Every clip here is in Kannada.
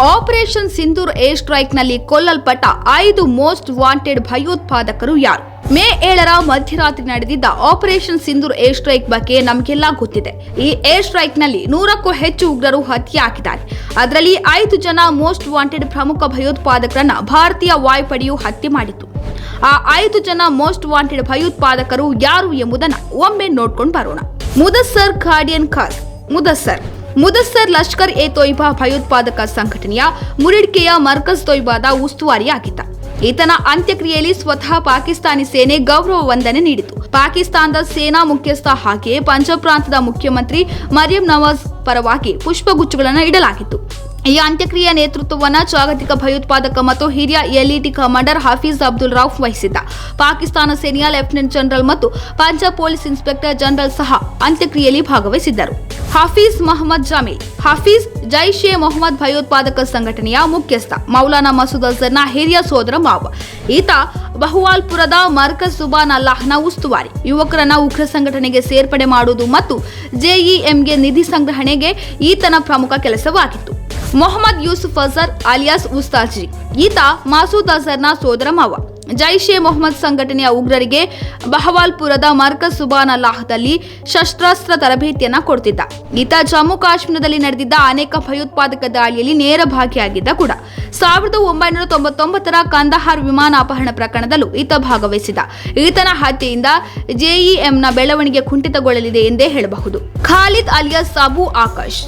ಆಪರೇಷನ್ ಸಿಂಧೂರ್ ಏರ್ ಸ್ಟ್ರೈಕ್ನಲ್ಲಿ ಕೊಲ್ಲಲ್ಪಟ್ಟ 5 ಮೋಸ್ಟ್ ವಾಂಟೆಡ್ ಭಯೋತ್ಪಾದಕರು ಯಾರು? ಮೇ 7ರ ಮಧ್ಯರಾತ್ರಿ ನಡೆದಿದ್ದ ಆಪರೇಷನ್ ಸಿಂಧೂರ್ ಏರ್ ಸ್ಟ್ರೈಕ್ ಬಗ್ಗೆ ನಮಗೆಲ್ಲ ಗೊತ್ತಿದೆ. ಈ ಏರ್ ಸ್ಟ್ರೈಕ್ನಲ್ಲಿ 100ಕ್ಕೂ ಹೆಚ್ಚು ಉಗ್ರರು ಹತ್ಯೆಯಾಗಿದ್ದಾರೆ. ಅದರಲ್ಲಿ 5 ಜನ ಮೋಸ್ಟ್ ವಾಂಟೆಡ್ ಪ್ರಮುಖ ಭಯೋತ್ಪಾದಕರನ್ನ ಭಾರತೀಯ ವಾಯುಪಡೆಯು ಹತ್ಯೆ ಮಾಡಿತ್ತು. ಆ 5 ಜನ ಮೋಸ್ಟ್ ವಾಂಟೆಡ್ ಭಯೋತ್ಪಾದಕರು ಯಾರು ಎಂಬುದನ್ನು ಒಮ್ಮೆ ನೋಡ್ಕೊಂಡು ಬರೋಣ. Mudassar guardian Khas. Mudassar Lashkar A Toiba ಭಯೋತ್ಪಾದಕ ಸಂಘಟನೆಯ ಮುರಿಡ್ಕೆಯ ಮರ್ಕಜ್ ತೊಯ್ಬಾದ ಉಸ್ತುವಾರಿಯಾಗಿದ್ದ. ಈತನ ಅಂತ್ಯಕ್ರಿಯೆಯಲ್ಲಿ ಸ್ವತಃ ಪಾಕಿಸ್ತಾನಿ ಸೇನೆ ಗೌರವ ವಂದನೆ ನೀಡಿತು. ಪಾಕಿಸ್ತಾನದ ಸೇನಾ ಮುಖ್ಯಸ್ಥ ಹಾಗೆಯೇ ಪಂಜಾಬ್ ಪ್ರಾಂತದ ಮುಖ್ಯಮಂತ್ರಿ ಮರಿಯಂ ನವಾಜ್ ಪರವಾಗಿ ಪುಷ್ಪಗುಚ್ಛಗಳನ್ನು ಇಡಲಾಗಿತ್ತು. ಈ ಅಂತ್ಯಕ್ರಿಯೆಯ ನೇತೃತ್ವವನ್ನು ಜಾಗತಿಕ ಭಯೋತ್ಪಾದಕ ಮತ್ತು ಹಿರಿಯ ಎಲ್ಇಟಿ ಕಮಾಂಡರ್ ಹಾಫೀಜ್ ಅಬ್ದುಲ್ ರೌಫ್ ವಹಿಸಿದ್ದ. ಪಾಕಿಸ್ತಾನ ಸೇನೆಯ ಲೆಫ್ಟಿನೆಂಟ್ ಜನರಲ್ ಮತ್ತು ಪಂಜಾಬ್ ಪೊಲೀಸ್ ಇನ್ಸ್ಪೆಕ್ಟರ್ ಜನರಲ್ ಸಹ ಅಂತ್ಯಕ್ರಿಯೆಯಲ್ಲಿ ಭಾಗವಹಿಸಿದ್ದರು. ಹಾಫೀಜ್ ಮಹಮ್ಮದ್ ಜಮೀಲ್. ಹಾಫೀಜ್ ಜೈಷ್ ಎ ಮೊಹಮ್ಮದ್ ಭಯೋತ್ಪಾದಕ ಸಂಘಟನೆಯ ಮುಖ್ಯಸ್ಥ. ಮೌಲಾನಾ ಮಸೂದ್ ಅಜರ್ನ ಹಿರಿಯ ಸೋದರ ಮಾವ. ಈತ ಬಹುವಾಲ್ಪುರದ ಮರ್ಕಜ್ ಸುಬಾನ್ ಅಲ್ಲಾಹ್ನ ಉಸ್ತುವಾರಿ. ಯುವಕರನ್ನ ಉಗ್ರ ಸಂಘಟನೆಗೆ ಸೇರ್ಪಡೆ ಮಾಡುವುದು ಮತ್ತು ಜೆಇಎಂಗೆ ನಿಧಿ ಸಂಗ್ರಹಣೆಗೆ ಈತನ ಪ್ರಮುಖ ಕೆಲಸವಾಗಿತ್ತು. ಮೊಹಮ್ಮದ್ ಯೂಸುಫ್ ಅಜರ್ ಅಲಿಯಾಸ್ ಉಸ್ತಾಜ್ರಿ. ಈತ ಮಸೂದ್ ಅಜರ್ನ ಸೋದರ ಮಾವ. ಜೈಷ್ ಎ ಮೊಹಮ್ಮದ್ ಸಂಘಟನೆಯ ಉಗ್ರರಿಗೆ ಬಹವಾಲ್ಪುರದ ಮರ್ಕಜ್ ಸುಬಾನ್ ಅಲ್ಲಾಹ್ದಲ್ಲಿ ಶಸ್ತ್ರಾಸ್ತ್ರ ತರಬೇತಿಯನ್ನ ಕೊಡ್ತಿದ್ದ. ಈತ ಜಮ್ಮು ಕಾಶ್ಮೀರದಲ್ಲಿ ನಡೆದಿದ್ದ ಅನೇಕ ಭಯೋತ್ಪಾದಕ ದಾಳಿಯಲ್ಲಿ ನೇರ ಭಾಗಿಯಾಗಿದ್ದ ಕೂಡ. 1999ರ ಕಂದಹಾರ್ ವಿಮಾನ ಅಪಹರಣ ಪ್ರಕರಣದಲ್ಲೂ ಈತ ಭಾಗವಹಿಸಿದ. ಈತನ ಹತ್ಯೆಯಿಂದ ಜೆಇಎಂನ ಬೆಳವಣಿಗೆ ಕುಂಠಿತಗೊಳ್ಳಲಿದೆ ಎಂದೇ ಹೇಳಬಹುದು. ಖಾಲಿದ್ ಅಲಿಯಾಸ್ ಅಬು ಆಕಾಶ್.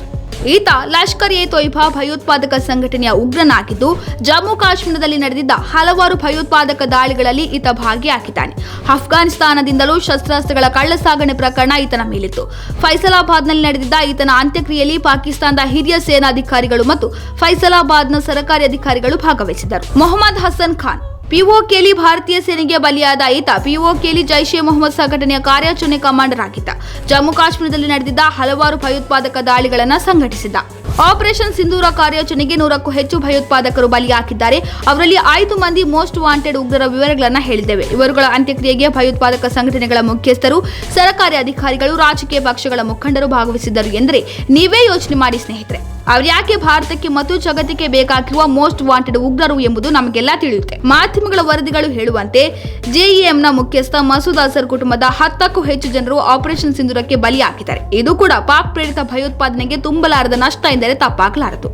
ಈತ ಲಷ್ಕರ್ ಎ ತೊಯ್ಬಾ ಭಯೋತ್ಪಾದಕ ಸಂಘಟನೆಯ ಉಗ್ರನಾಗಿದ್ದು, ಜಮ್ಮು ಕಾಶ್ಮೀರದಲ್ಲಿ ನಡೆದಿದ್ದ ಹಲವಾರು ಭಯೋತ್ಪಾದಕ ದಾಳಿಗಳಲ್ಲಿ ಈತ ಭಾಗಿಯಾಗಿದ್ದಾನೆ. ಅಫ್ಘಾನಿಸ್ತಾನದಿಂದಲೂ ಶಸ್ತ್ರಾಸ್ತ್ರಗಳ ಕಳ್ಳಸಾಗಣೆ ಪ್ರಕರಣ ಈತನ ಮೇಲಿತ್ತು. ಫೈಸಲಾಬಾದ್ನಲ್ಲಿ ನಡೆದಿದ್ದ ಈತನ ಅಂತ್ಯಕ್ರಿಯೆಯಲ್ಲಿ ಪಾಕಿಸ್ತಾನದ ಹಿರಿಯ ಸೇನಾಧಿಕಾರಿಗಳು ಮತ್ತು ಫೈಸಲಾಬಾದ್ನ ಸರ್ಕಾರಿ ಅಧಿಕಾರಿಗಳು ಭಾಗವಹಿಸಿದ್ದರು. ಮೊಹಮ್ಮದ್ ಹಸನ್ ಖಾನ್. ಪಿಒಕೆಲಿ ಭಾರತೀಯ ಸೇನೆಗೆ ಬಲಿಯಾದ ಈತ ಪಿಒಕೆಲಿ ಜೈಷ್ ಎ ಮೊಹಮ್ಮದ್ ಸಂಘಟನೆಯ ಕಾರ್ಯಾಚರಣೆ ಕಮಾಂಡರ್ ಆಗಿದ್ದ. ಜಮ್ಮು ಕಾಶ್ಮೀರದಲ್ಲಿ ನಡೆದಿದ್ದ ಹಲವಾರು ಭಯೋತ್ಪಾದಕ ದಾಳಿಗಳನ್ನು ಸಂಘಟಿಸಿದ್ದ. ಆಪರೇಷನ್ ಸಿಂಧೂರ ಕಾರ್ಯಾಚರಣೆಗೆ 100ಕ್ಕೂ ಹೆಚ್ಚು ಭಯೋತ್ಪಾದಕರು ಬಲಿಯಾಗಿದ್ದಾರೆ. ಅವರಲ್ಲಿ 5 ಮಂದಿ ಮೋಸ್ಟ್ ವಾಂಟೆಡ್ ಉಗ್ರರ ವಿವರಗಳನ್ನು ಹೇಳಿದ್ದೇವೆ. ಇವರುಗಳ ಅಂತ್ಯಕ್ರಿಯೆಗೆ ಭಯೋತ್ಪಾದಕ ಸಂಘಟನೆಗಳ ಮುಖ್ಯಸ್ಥರು, ಸರ್ಕಾರಿ ಅಧಿಕಾರಿಗಳು, ರಾಜಕೀಯ ಪಕ್ಷಗಳ ಮುಖಂಡರು ಭಾಗವಹಿಸಿದ್ದರು ಎಂದರೆ ನೀವೇ ಯೋಚನೆ ಮಾಡಿ ಸ್ನೇಹಿತರೆ. ಅವ್ರ್ಯಾಕೆ ಭಾರತಕ್ಕೆ ಮತ್ತು ಜಗತ್ತಿಗೆ ಬೇಕಾಗಿರುವ ಮೋಸ್ಟ್ ವಾಂಟೆಡ್ ಉಗ್ರರು ಎಂಬುದು ನಮಗೆಲ್ಲ ತಿಳಿಯುತ್ತೆ. ಮಾಧ್ಯಮಗಳ ವರದಿಗಳು ಹೇಳುವಂತೆ ಜೆಇಎಂನ ಮುಖ್ಯಸ್ಥ ಮಸೂದ್ ಅಜರ್ ಕುಟುಂಬದ 10ಕ್ಕೂ ಹೆಚ್ಚು ಜನರು ಆಪರೇಷನ್ ಸಿಂಧೂರಕ್ಕೆ ಬಲಿಯಾಗಿದ್ದಾರೆ. ಇದು ಕೂಡ ಪಾಕ್ ಪ್ರೇರಿತ ಭಯೋತ್ಪಾದನೆಗೆ ತುಂಬಲಾರದ ನಷ್ಟ ಎಂದರೆ ತಪ್ಪಾಗಲಾರದು.